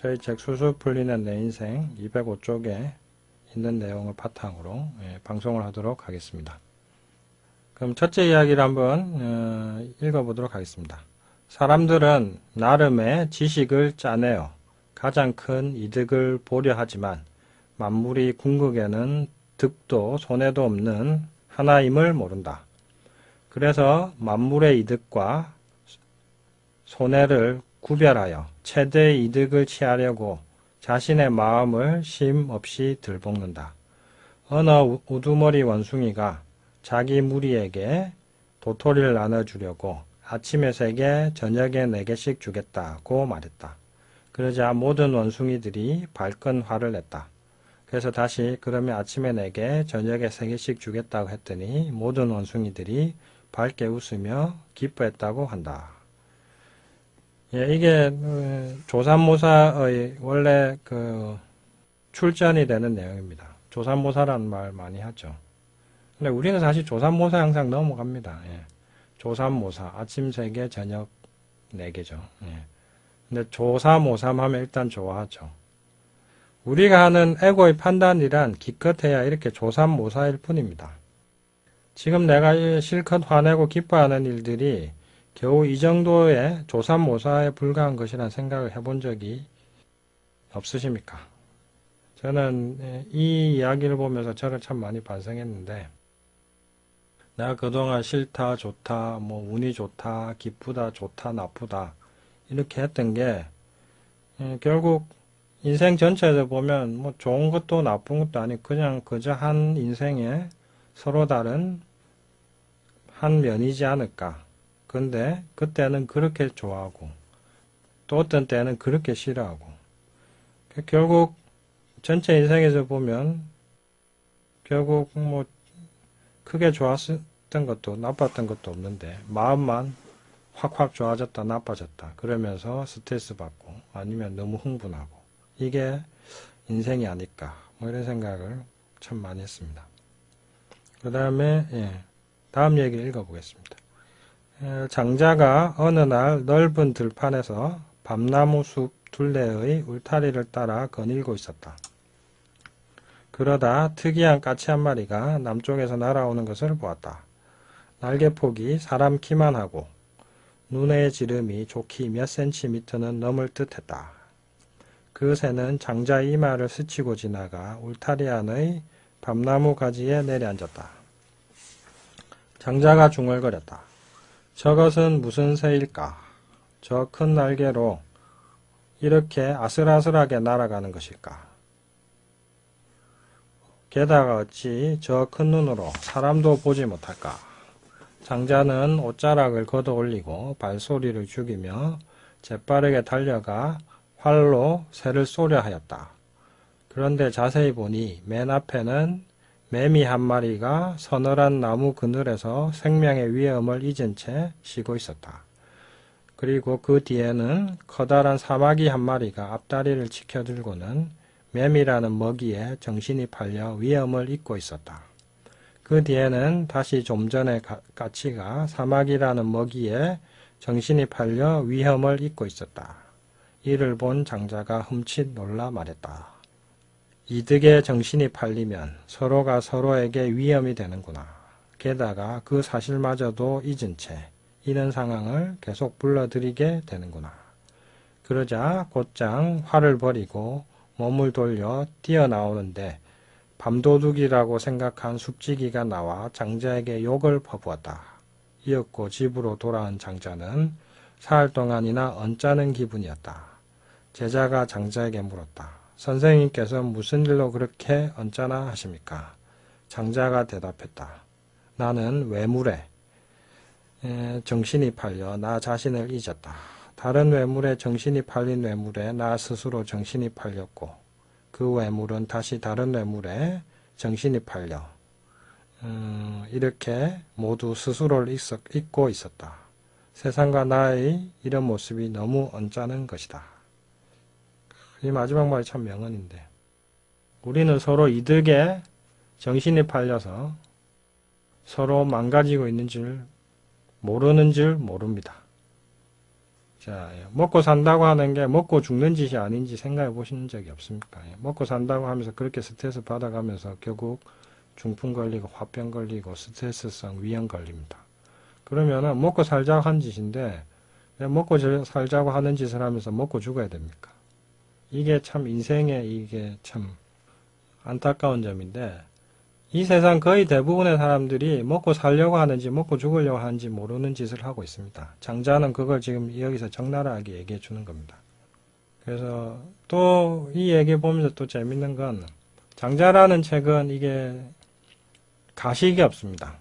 저희 책 술술 풀리는 내 인생 205쪽에 있는 내용을 바탕으로 방송을 하도록 하겠습니다. 그럼 첫째 이야기를 한번 읽어보도록 하겠습니다. 사람들은 나름의 지식을 짜내어 가장 큰 이득을 보려 하지만 만물이 궁극에는 득도 손해도 없는 하나임을 모른다. 그래서 만물의 이득과 손해를 구별하여 최대 이득을 취하려고 자신의 마음을 쉼 없이 들볶는다. 어느 우두머리 원숭이가 자기 무리에게 도토리를 나눠주려고 아침에 3개, 저녁에 4개씩 주겠다고 말했다. 그러자 모든 원숭이들이 발끈 화를 냈다. 그래서 다시 그러면 아침에 4개, 저녁에 3개씩 주겠다고 했더니 모든 원숭이들이 밝게 웃으며 기뻐했다고 한다. 이게 조삼모사의 원래 출전이 되는 내용입니다. 조삼모사라는 말 많이 하죠. 근데 우리는 사실 조삼모사 항상 넘어갑니다. 조삼모사, 아침 3개, 저녁 4개죠. 근데 조삼오삼 하면 일단 좋아하죠. 우리가 하는 에고의 판단이란 기껏해야 이렇게 조삼모사일 뿐입니다. 지금 내가 실컷 화내고 기뻐하는 일들이 겨우 이 정도의 조삼모사에 불과한 것이라는 생각을 해본 적이 없으십니까? 저는 이 이야기를 보면서 저를 참 많이 반성했는데, 내가 그동안 싫다, 좋다, 운이 좋다, 기쁘다, 좋다, 나쁘다 이렇게 했던 게 결국 인생 전체에서 보면 좋은 것도 나쁜 것도 아니고 그냥 그저 한 인생에 서로 다른 한 면이지 않을까. 근데 그때는 그렇게 좋아하고 또 어떤 때는 그렇게 싫어하고 결국 전체 인생에서 보면 결국 크게 좋았던 것도 나빴던 것도 없는데 마음만 확확 좋아졌다 나빠졌다 그러면서 스트레스 받고 아니면 너무 흥분하고 이게 인생이 아닐까 이런 생각을 참 많이 했습니다. 그 다음에 다음 얘기를 읽어보겠습니다. 장자가 어느 날 넓은 들판에서 밤나무 숲 둘레의 울타리를 따라 거닐고 있었다. 그러다 특이한 까치 한 마리가 남쪽에서 날아오는 것을 보았다. 날개폭이 사람 키만 하고 눈의 지름이 좋기 몇 센티미터는 넘을 듯했다. 그 새는 장자의 이마를 스치고 지나가 울타리 안의 밤나무 가지에 내려앉았다. 장자가 중얼거렸다. 저것은 무슨 새일까? 저 큰 날개로 이렇게 아슬아슬하게 날아가는 것일까? 게다가 어찌 저 큰 눈으로 사람도 보지 못할까? 장자는 옷자락을 걷어 올리고 발소리를 죽이며 재빠르게 달려가 활로 새를 쏘려 하였다. 그런데 자세히 보니 맨 앞에는 매미 한 마리가 서늘한 나무 그늘에서 생명의 위험을 잊은 채 쉬고 있었다. 그리고 그 뒤에는 커다란 사마귀 한 마리가 앞다리를 치켜들고는 매미라는 먹이에 정신이 팔려 위험을 잊고 있었다. 그 뒤에는 다시 좀 전에 까치가 사마귀라는 먹이에 정신이 팔려 위험을 잊고 있었다. 이를 본 장자가 흠칫 놀라 말했다. 이득에 정신이 팔리면 서로가 서로에게 위험이 되는구나. 게다가 그 사실마저도 잊은 채 이런 상황을 계속 불러들이게 되는구나. 그러자 곧장 활을 버리고 몸을 돌려 뛰어나오는데 밤도둑이라고 생각한 숲지기가 나와 장자에게 욕을 퍼부었다. 이윽고 집으로 돌아온 장자는 사흘 동안이나 언짢은 기분이었다. 제자가 장자에게 물었다. 선생님께서 무슨 일로 그렇게 언짢아 하십니까? 장자가 대답했다. 나는 외물에 정신이 팔려 나 자신을 잊었다. 다른 외물에 정신이 팔린 외물에 나 스스로 정신이 팔렸고 그 외물은 다시 다른 외물에 정신이 팔려 이렇게 모두 스스로를 잊고 있었다. 세상과 나의 이런 모습이 너무 언짢은 것이다. 이 마지막 말이 참 명언인데 우리는 서로 이득에 정신이 팔려서 서로 망가지고 있는 줄 모르는 줄 모릅니다. 자, 먹고 산다고 하는 게 먹고 죽는 짓이 아닌지 생각해 보신 적이 없습니까? 먹고 산다고 하면서 그렇게 스트레스 받아가면서 결국 중풍 걸리고 화병 걸리고 스트레스성 위염 걸립니다. 그러면은 먹고 살자고 한 짓인데 왜 먹고 살자고 하는 짓을 하면서 먹고 죽어야 됩니까? 이게 참 인생의 이게 참 안타까운 점인데 이 세상 거의 대부분의 사람들이 먹고 살려고 하는지 먹고 죽으려고 하는지 모르는 짓을 하고 있습니다. 장자는 그걸 지금 여기서 적나라하게 얘기해 주는 겁니다. 그래서 또 이 얘기 보면서 또 재밌는 건 장자라는 책은 이게 가식이 없습니다.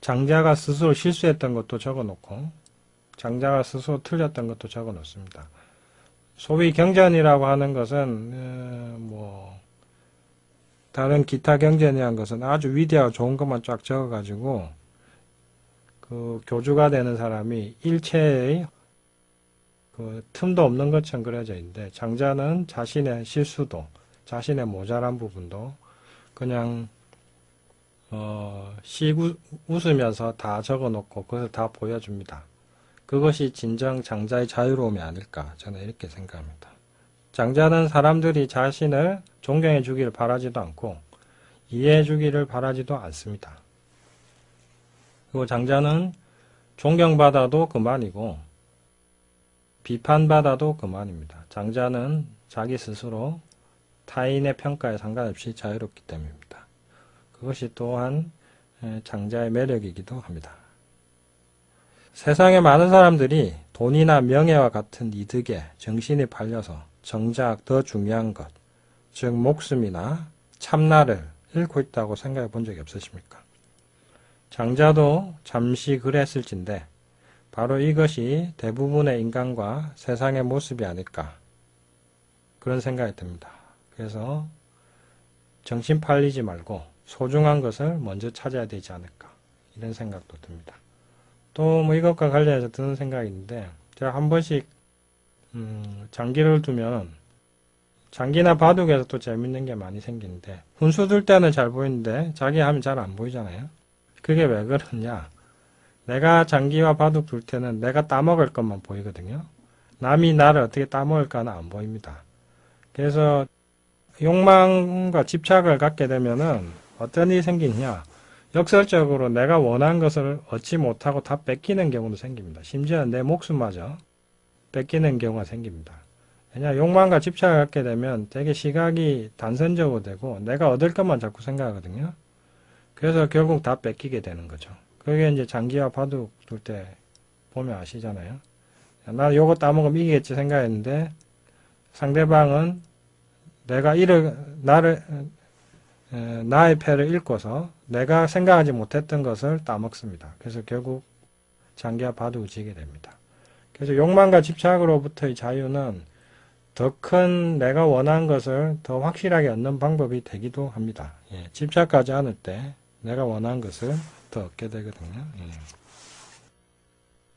장자가 스스로 실수했던 것도 적어놓고 장자가 스스로 틀렸던 것도 적어놓습니다. 소위 경전이라고 하는 것은 다른 기타 경전에 한 것은 아주 위대하고 좋은 것만 쫙 적어가지고 그 교주가 되는 사람이 일체의 그 틈도 없는 것처럼 그려져 있는데 장자는 자신의 실수도 자신의 모자란 부분도 그냥 웃으면서 다 적어놓고 그것을 다 보여줍니다. 그것이 진정 장자의 자유로움이 아닐까 저는 이렇게 생각합니다. 장자는 사람들이 자신을 존경해 주기를 바라지도 않고 이해해 주기를 바라지도 않습니다. 그리고 장자는 존경받아도 그만이고 비판받아도 그만입니다. 장자는 자기 스스로 타인의 평가에 상관없이 자유롭기 때문입니다. 그것이 또한 장자의 매력이기도 합니다. 세상에 많은 사람들이 돈이나 명예와 같은 이득에 정신이 팔려서 정작 더 중요한 것, 즉 목숨이나 참나를 잃고 있다고 생각해 본 적이 없으십니까? 장자도 잠시 그랬을진데 바로 이것이 대부분의 인간과 세상의 모습이 아닐까 그런 생각이 듭니다. 그래서 정신 팔리지 말고 소중한 것을 먼저 찾아야 되지 않을까 이런 생각도 듭니다. 또 이것과 관련해서 드는 생각이 있는데 제가 한 번씩 장기를 두면 장기나 바둑에서 또 재밌는 게 많이 생기는데 훈수 둘 때는 잘 보이는데 자기 하면 잘 안 보이잖아요. 그게 왜 그러냐? 내가 장기와 바둑 둘 때는 내가 따먹을 것만 보이거든요. 남이 나를 어떻게 따먹을까는 안 보입니다. 그래서 욕망과 집착을 갖게 되면은 어떤 일이 생기냐? 역설적으로 내가 원한 것을 얻지 못하고 다 뺏기는 경우도 생깁니다. 심지어 내 목숨마저 뺏기는 경우가 생깁니다. 왜냐, 욕망과 집착을 갖게 되면 되게 시각이 단선적으로 되고 내가 얻을 것만 자꾸 생각하거든요. 그래서 결국 다 뺏기게 되는 거죠. 그게 이제 장기와 바둑 둘 때 보면 아시잖아요. 나 요거 따먹으면 이기겠지 생각했는데 상대방은 나의 패를 읽고서 내가 생각하지 못했던 것을 따먹습니다. 그래서 결국 장기와 바둑을 지게 됩니다. 그래서 욕망과 집착으로부터의 자유는 더 큰 내가 원하는 것을 더 확실하게 얻는 방법이 되기도 합니다. 집착하지 않을 때 내가 원하는 것을 더 얻게 되거든요.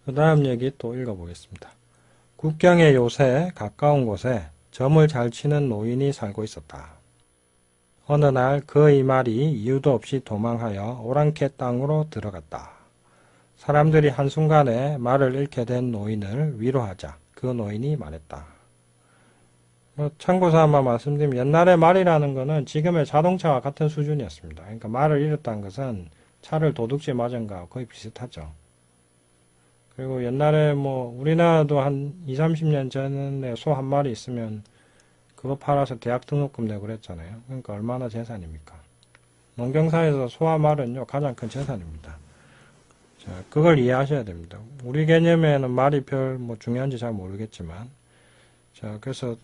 그 다음 얘기 또 읽어보겠습니다. 국경의 요새 가까운 곳에 점을 잘 치는 노인이 살고 있었다. 어느 날 그의 말이 이유도 없이 도망하여 오랑캐 땅으로 들어갔다. 사람들이 한순간에 말을 잃게 된 노인을 위로하자 그 노인이 말했다. 참고삼아 말씀드리면 옛날에 말이라는 것은 지금의 자동차와 같은 수준이었습니다. 그러니까 말을 잃었다는 것은 차를 도둑질 맞은 거하고 거의 비슷하죠. 그리고 옛날에 우리나라도 한 20, 30년 전에 소 한 마리 있으면 그거 팔아서 대학 등록금 내고 그랬잖아요. 그러니까 얼마나 재산입니까? 농경사에서 소와 말은요 가장 큰 재산입니다. 자, 그걸 이해하셔야 됩니다. 우리 개념에는 말이 별 중요한지 잘 모르겠지만, 자, 그래서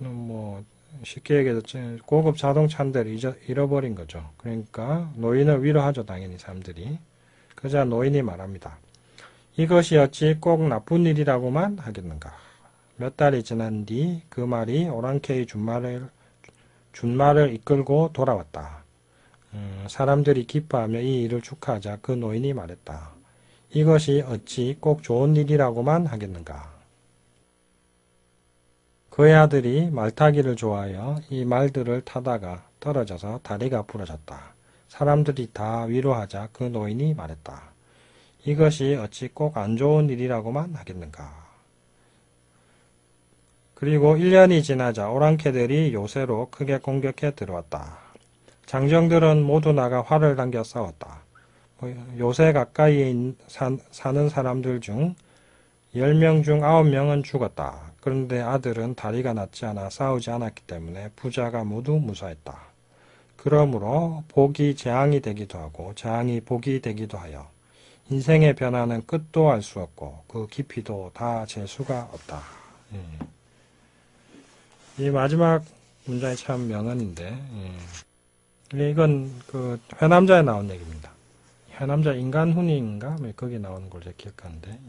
쉽게 얘기해서 고급 자동차 한 대를 잃어버린 거죠. 그러니까 노인을 위로하죠, 당연히 사람들이. 그러자 노인이 말합니다. 이것이 어찌 꼭 나쁜 일이라고만 하겠는가? 몇 달이 지난 뒤 그 말이 오랑캐의 준말을 이끌고 돌아왔다. 사람들이 기뻐하며 이 일을 축하하자 그 노인이 말했다. 이것이 어찌 꼭 좋은 일이라고만 하겠는가? 그의 아들이 말타기를 좋아하여 이 말들을 타다가 떨어져서 다리가 부러졌다. 사람들이 다 위로하자 그 노인이 말했다. 이것이 어찌 꼭 안 좋은 일이라고만 하겠는가? 그리고 1년이 지나자 오랑캐들이 요새로 크게 공격해 들어왔다. 장정들은 모두 나가 활을 당겨 싸웠다. 요새 가까이에 사는 사람들 중 10명 중 9명은 죽었다. 그런데 아들은 다리가 낫지 않아 싸우지 않았기 때문에 부자가 모두 무사했다. 그러므로 복이 재앙이 되기도 하고 재앙이 복이 되기도 하여 인생의 변화는 끝도 알 수 없고 그 깊이도 다 잴 수가 없다. 이 마지막 문장이 참 명언인데, 이건 그 회남자에 나온 얘기입니다. 회남자 인간훈인가? 거기 나오는 걸 제가 기억하는데,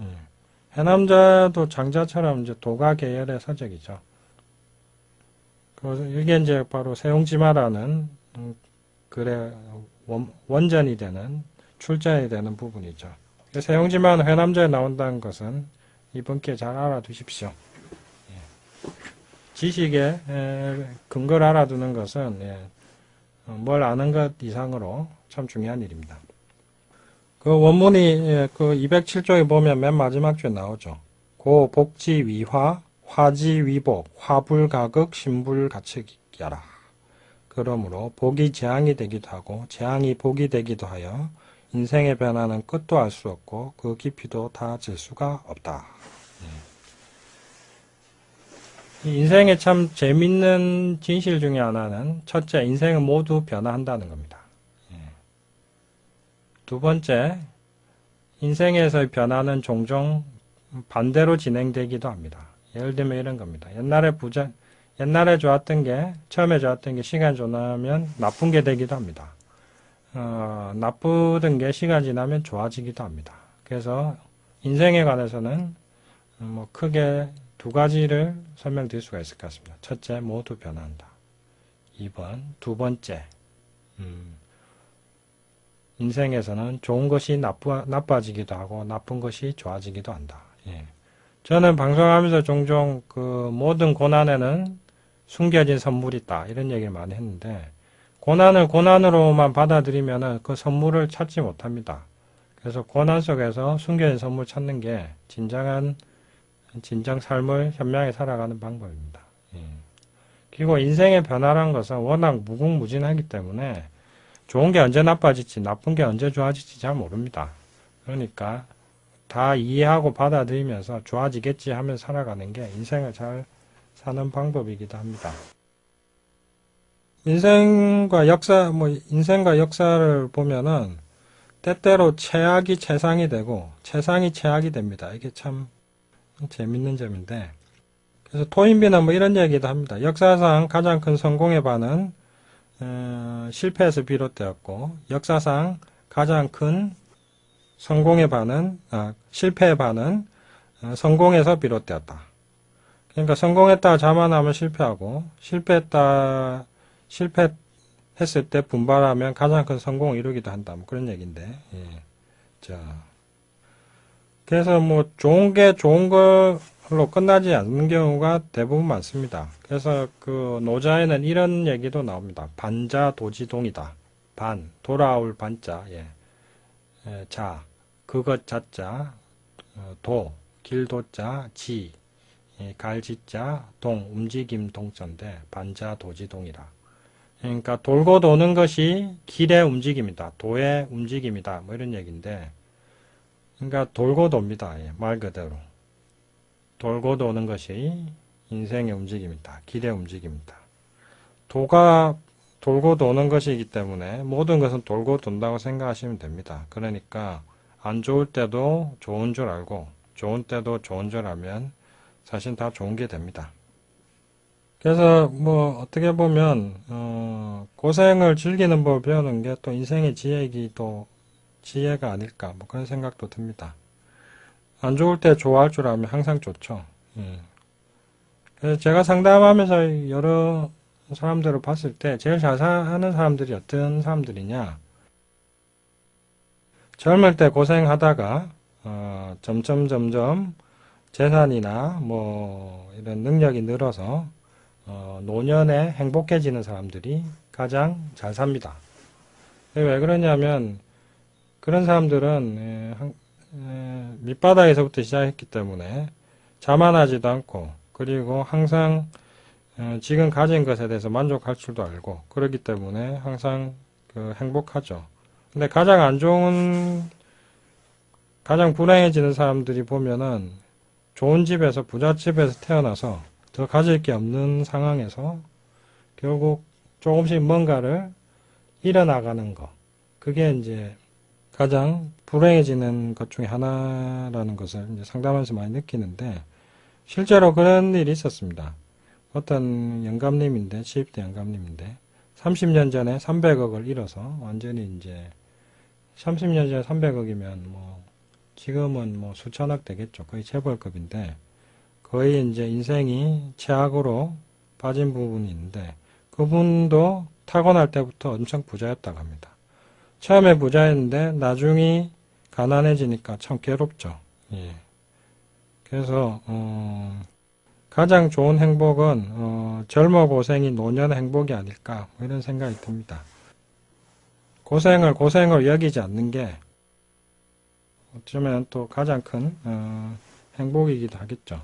회남자도 장자처럼 이제 도가 계열의 서적이죠. 이게 이제 바로 세용지마라는 글의 원전이 되는 출전이 되는 부분이죠. 세용지마는 회남자에 나온다는 것은 이번 기회에 잘 알아두십시오. 지식의 근거를 알아두는 것은 뭘 아는 것 이상으로 참 중요한 일입니다. 그 원문이 그 207쪽에 보면 맨 마지막 줄에 나오죠. 고 복지 위화, 화지 위복, 화불가극, 신불가측이라. 그러므로 복이 재앙이 되기도 하고 재앙이 복이 되기도 하여 인생의 변화는 끝도 알 수 없고 그 깊이도 다 잴 수가 없다. 인생의 참 재밌는 진실 중에 하나는 첫째, 인생은 모두 변화한다는 겁니다. 두 번째, 인생에서의 변화는 종종 반대로 진행되기도 합니다. 예를 들면 이런 겁니다. 옛날에 좋았던 게, 처음에 좋았던 게 시간이 지나면 나쁜 게 되기도 합니다. 나쁘던 게 시간 지나면 좋아지기도 합니다. 그래서 인생에 관해서는 뭐 크게 두 가지를 설명드릴 수가 있을 것 같습니다. 첫째, 모두 변화한다. 2번, 두 번째, 인생에서는 좋은 것이 나빠지기도 하고 나쁜 것이 좋아지기도 한다. 저는 방송하면서 종종 그 모든 고난에는 숨겨진 선물이 있다. 이런 얘기를 많이 했는데 고난을 고난으로만 받아들이면 그 선물을 찾지 못합니다. 그래서 고난 속에서 숨겨진 선물 찾는 게 진정 삶을 현명하게 살아가는 방법입니다. 그리고 인생의 변화란 것은 워낙 무궁무진하기 때문에 좋은 게 언제 나빠질지 나쁜 게 언제 좋아질지 잘 모릅니다. 그러니까 다 이해하고 받아들이면서 좋아지겠지 하면서 살아가는 게 인생을 잘 사는 방법이기도 합니다. 인생과 역사를 보면은 때때로 최악이 최상이 되고 최상이 최악이 됩니다. 이게 참 재밌는 점인데, 그래서 토인비는 뭐 이런 얘기도 합니다. 역사상 가장 큰 성공의 반은 실패에서 비롯되었고, 역사상 가장 큰 성공의 반은 실패의 반은 성공에서 비롯되었다. 그러니까 성공했다가 자만하면 실패하고, 실패했을 때 분발하면 가장 큰 성공을 이루기도 한다. 뭐 그런 얘기인데, 자. 그래서 뭐 좋은 게 좋은 걸로 끝나지 않는 경우가 대부분 많습니다. 그래서 그 노자에는 이런 얘기도 나옵니다. 반자도지동이다. 반, 돌아올 반자, 자, 그것 자자, 도, 길도자, 지, 갈지자, 동, 움직임 동자인데 반자도지동이라. 그러니까 돌고 도는 것이 길의 움직임이다. 도의 움직임이다. 뭐 이런 얘기인데, 그러니까 돌고 돕니다. 말 그대로. 돌고 도는 것이 인생의 움직임이다. 길의 움직임이다. 도가 돌고 도는 것이기 때문에 모든 것은 돌고 돈다고 생각하시면 됩니다. 그러니까 안 좋을 때도 좋은 줄 알고 좋은 때도 좋은 줄 알면 사실 다 좋은 게 됩니다. 그래서 뭐 어떻게 보면 고생을 즐기는 법을 배우는 게 또 인생의 지혜가 아닐까 뭐 그런 생각도 듭니다. 안 좋을 때 좋아할 줄 알면 항상 좋죠. 그래서 제가 상담하면서 여러 사람들을 봤을 때 제일 잘 사는 사람들이 어떤 사람들이냐, 젊을 때 고생하다가 점점 재산이나 뭐 이런 능력이 늘어서 노년에 행복해지는 사람들이 가장 잘 삽니다. 왜 그러냐면 그런 사람들은 밑바닥에서부터 시작했기 때문에 자만하지도 않고 그리고 항상 지금 가진 것에 대해서 만족할 줄도 알고 그렇기 때문에 항상 행복하죠. 근데 가장 안 좋은, 가장 불행해지는 사람들이 보면은 좋은 집에서, 부잣집에서 태어나서 더 가질 게 없는 상황에서 결국 조금씩 뭔가를 잃어나가는 거. 그게 이제 가장 불행해지는 것 중에 하나라는 것을 이제 상담하면서 많이 느끼는데, 실제로 그런 일이 있었습니다. 어떤 영감님인데, 70대 영감님인데, 30년 전에 300억을 잃어서 완전히 이제, 30년 전에 300억이면 뭐, 지금은 뭐 수천억 되겠죠. 거의 재벌급인데, 거의 이제 인생이 최악으로 빠진 부분이 있는데, 그분도 타고날 때부터 엄청 부자였다고 합니다. 처음에 부자였는데, 나중에 가난해지니까 참 괴롭죠. 예. 그래서, 가장 좋은 행복은 젊어 고생이 노년의 행복이 아닐까 뭐 이런 생각이 듭니다. 고생을 고생으로 여기지 않는 게 어쩌면 또 가장 큰 행복이기도 하겠죠.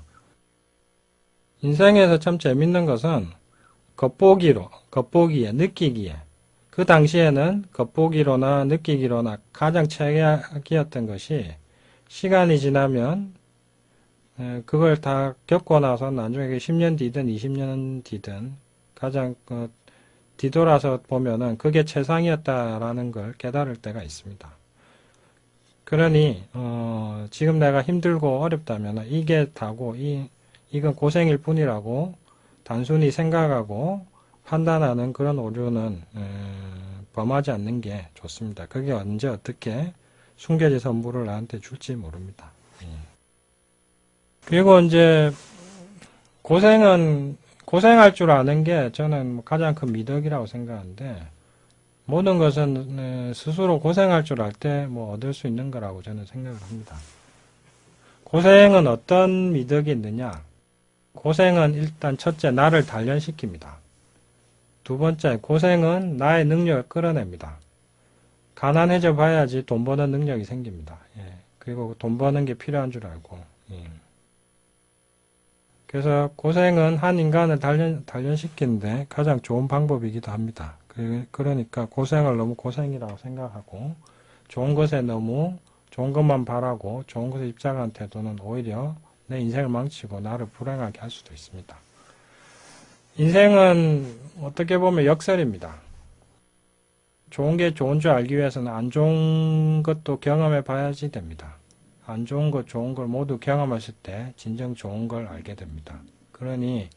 인생에서 참 재밌는 것은 겉보기에, 느끼기에 그 당시에는 겉보기로나 느끼기로나 가장 최악이었던 것이 시간이 지나면 그걸 다 겪고 나서 나중에 10년 뒤든 20년 뒤든 가장 뒤돌아서 보면은 그게 최상이었다라는 걸 깨달을 때가 있습니다. 그러니 지금 내가 힘들고 어렵다면 이게 다고 이건 고생일 뿐이라고 단순히 생각하고 판단하는 그런 오류는 범하지 않는 게 좋습니다. 그게 언제 어떻게 숨겨진 선물을 나한테 줄지 모릅니다. 그리고 이제 고생할 줄 아는 게 저는 가장 큰 미덕이라고 생각하는데 모든 것은 스스로 고생할 줄 알 때 뭐 얻을 수 있는 거라고 저는 생각을 합니다. 고생은 어떤 미덕이 있느냐? 고생은 일단 첫째 나를 단련시킵니다. 두 번째 고생은 나의 능력을 끌어냅니다. 가난해져 봐야지 돈 버는 능력이 생깁니다. 예. 그리고 돈 버는 게 필요한 줄 알고. 예. 그래서 고생은 한 인간을 단련시키는데 가장 좋은 방법이기도 합니다. 그러니까 고생을 너무 고생이라고 생각하고 좋은 것에 너무 좋은 것만 바라고 좋은 것에 입장한 태도는 오히려 내 인생을 망치고 나를 불행하게 할 수도 있습니다. 인생은 어떻게 보면 역설입니다. 좋은 게 좋은 줄 알기 위해서는 안 좋은 것도 경험해 봐야지 됩니다. 안 좋은 것, 좋은 걸 모두 경험했을 때 진정 좋은 걸 알게 됩니다. 그러니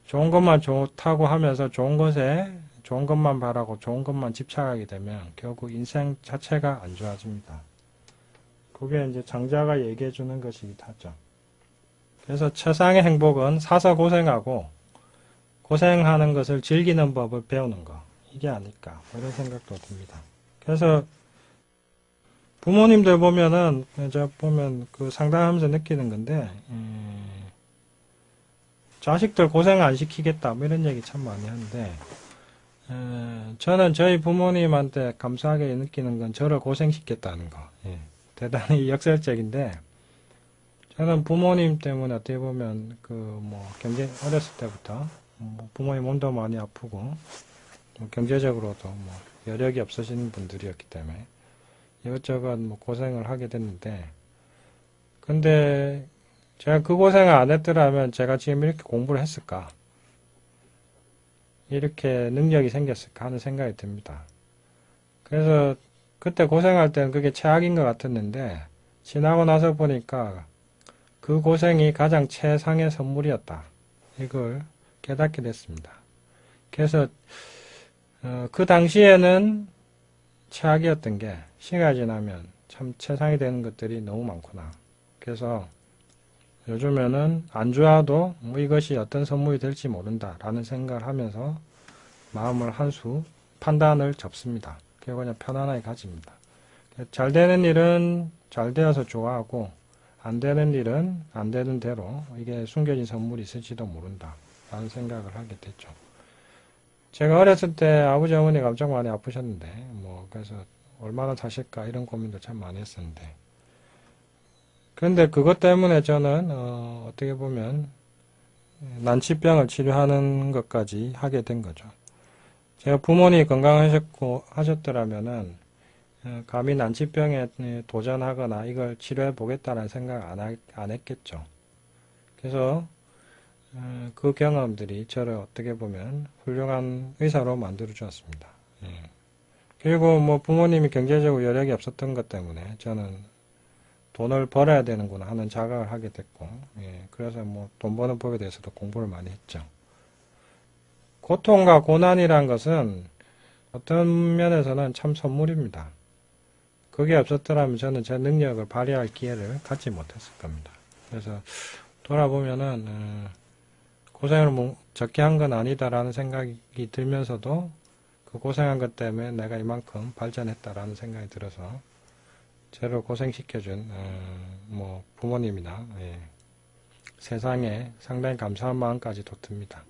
좋은 것만 좋다고 하면서 좋은 것에 좋은 것만 바라고 좋은 것만 집착하게 되면 결국 인생 자체가 안 좋아집니다. 그게 이제 장자가 얘기해 주는 것이기도 하죠. 그래서 최상의 행복은 사서 고생하고 고생하는 것을 즐기는 법을 배우는 거. 이게 아닐까. 이런 생각도 듭니다. 그래서 부모님들 보면은, 제가 보면 그 상담하면서 느끼는 건데, 자식들 고생 안 시키겠다, 뭐 이런 얘기 참 많이 하는데, 저는 저희 부모님한테 감사하게 느끼는 건 저를 고생시켰다는 거. 예, 대단히 역설적인데, 저는 부모님 때문에 어떻게 보면 경제 어렸을 때부터 부모님 몸도 많이 아프고 경제적으로도 여력이 없으신 분들이었기 때문에 이것저것 고생을 하게 됐는데, 근데 제가 그 고생을 안 했더라면 제가 지금 이렇게 공부를 했을까? 이렇게 능력이 생겼을까 하는 생각이 듭니다. 그래서 그때 고생할 때는 그게 최악인 것 같았는데 지나고 나서 보니까 그 고생이 가장 최상의 선물이었다. 이걸 깨닫게 됐습니다. 그래서 그 당시에는 최악이었던 게 시간이 지나면 참 최상이 되는 것들이 너무 많구나. 그래서 요즘에는 안 좋아도 이것이 어떤 선물이 될지 모른다 라는 생각을 하면서 마음을 한 수 판단을 접습니다. 그리고 그냥 편안하게 가집니다. 잘 되는 일은 잘 되어서 좋아하고 안 되는 일은 안 되는 대로 이게 숨겨진 선물이 있을지도 모른다 라는 생각을 하게 됐죠. 제가 어렸을 때 아버지 어머니가 엄청 많이 아프셨는데 그래서 얼마나 사실까 이런 고민도 참 많이 했었는데, 그런데 그것 때문에 저는 어떻게 보면 난치병을 치료하는 것까지 하게 된 거죠. 제가 부모님이 건강하셨고 하셨더라면은 감히 난치병에 도전하거나 이걸 치료해 보겠다는 생각 안 했겠죠. 그래서 그 경험들이 저를 어떻게 보면 훌륭한 의사로 만들어 주었습니다. 그리고 뭐 부모님이 경제적으로 여력이 없었던 것 때문에 저는 돈을 벌어야 되는구나 하는 자각을 하게 됐고, 그래서 뭐 돈 버는 법에 대해서도 공부를 많이 했죠. 고통과 고난이란 것은 어떤 면에서는 참 선물입니다. 그게 없었더라면 저는 제 능력을 발휘할 기회를 갖지 못했을 겁니다. 그래서 돌아보면은 고생을 뭐 적게 한 건 아니다라는 생각이 들면서도 그 고생한 것 때문에 내가 이만큼 발전했다라는 생각이 들어서 저를 고생시켜준 뭐 부모님이나 세상에 상당히 감사한 마음까지도 듭니다.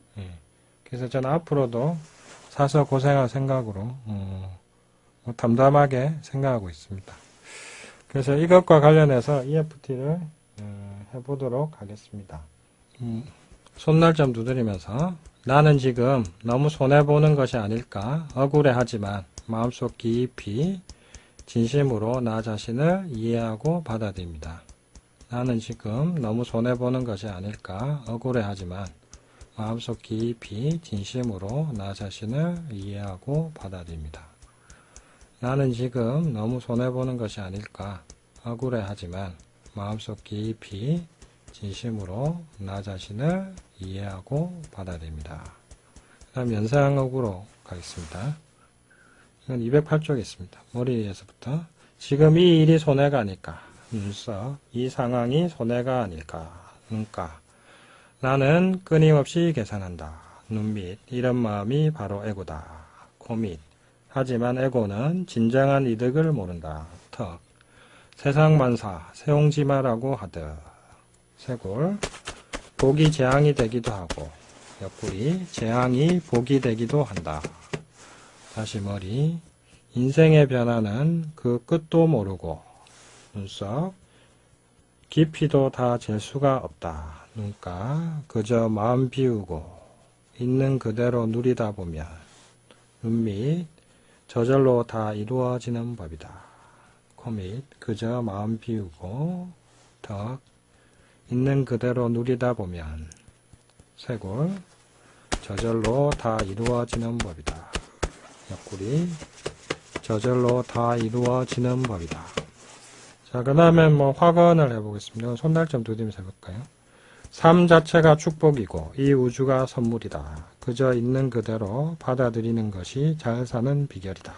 그래서 저는 앞으로도 사서 고생할 생각으로 담담하게 생각하고 있습니다. 그래서 이것과 관련해서 EFT를 해보도록 하겠습니다. 손날 좀 두드리면서 나는 지금 너무 손해보는 것이 아닐까 억울해하지만 마음속 깊이 진심으로 나 자신을 이해하고 받아들입니다. 나는 지금 너무 손해보는 것이 아닐까 억울해하지만 마음속 깊이 진심으로 나 자신을 이해하고 받아들입니다. 나는 지금 너무 손해보는 것이 아닐까 억울해하지만 마음속 깊이 진심으로 나 자신을 이해하고 받아들입니다. 그 다음 연상억으로 가겠습니다. 이건 208쪽에 있습니다. 머리에서부터 지금 이 일이 손해가 아닐까 눈썹 이 상황이 손해가 아닐까 눈가 나는 끊임없이 계산한다. 눈밑 이런 마음이 바로 에고다. 코밑 하지만 에고는 진정한 이득을 모른다. 턱 세상 만사 세옹지마라고 하듯 쇄골 복이 재앙이 되기도 하고 옆구리 재앙이 복이 되기도 한다. 다시 머리 인생의 변화는 그 끝도 모르고 눈썹 깊이도 다 잴 수가 없다. 눈가 그저 마음 비우고 있는 그대로 누리다 보면 눈밑 저절로 다 이루어지는 법이다. 코밑 그저 마음 비우고 턱 있는 그대로 누리다 보면 쇄골 저절로 다 이루어지는 법이다. 옆구리 저절로 다 이루어지는 법이다. 자, 그 다음에 뭐 화건을 해보겠습니다. 손날 좀 두드리면서 해볼까요? 삶 자체가 축복이고 이 우주가 선물이다. 그저 있는 그대로 받아들이는 것이 잘 사는 비결이다.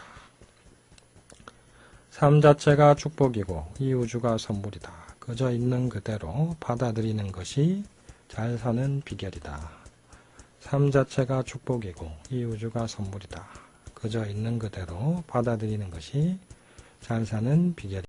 삶 자체가 축복이고 이 우주가 선물이다. 그저 있는 그대로 받아들이는 것이 잘 사는 비결이다. 삶 자체가 축복이고 이 우주가 선물이다. 그저 있는 그대로 받아들이는 것이 잘 사는 비결이다.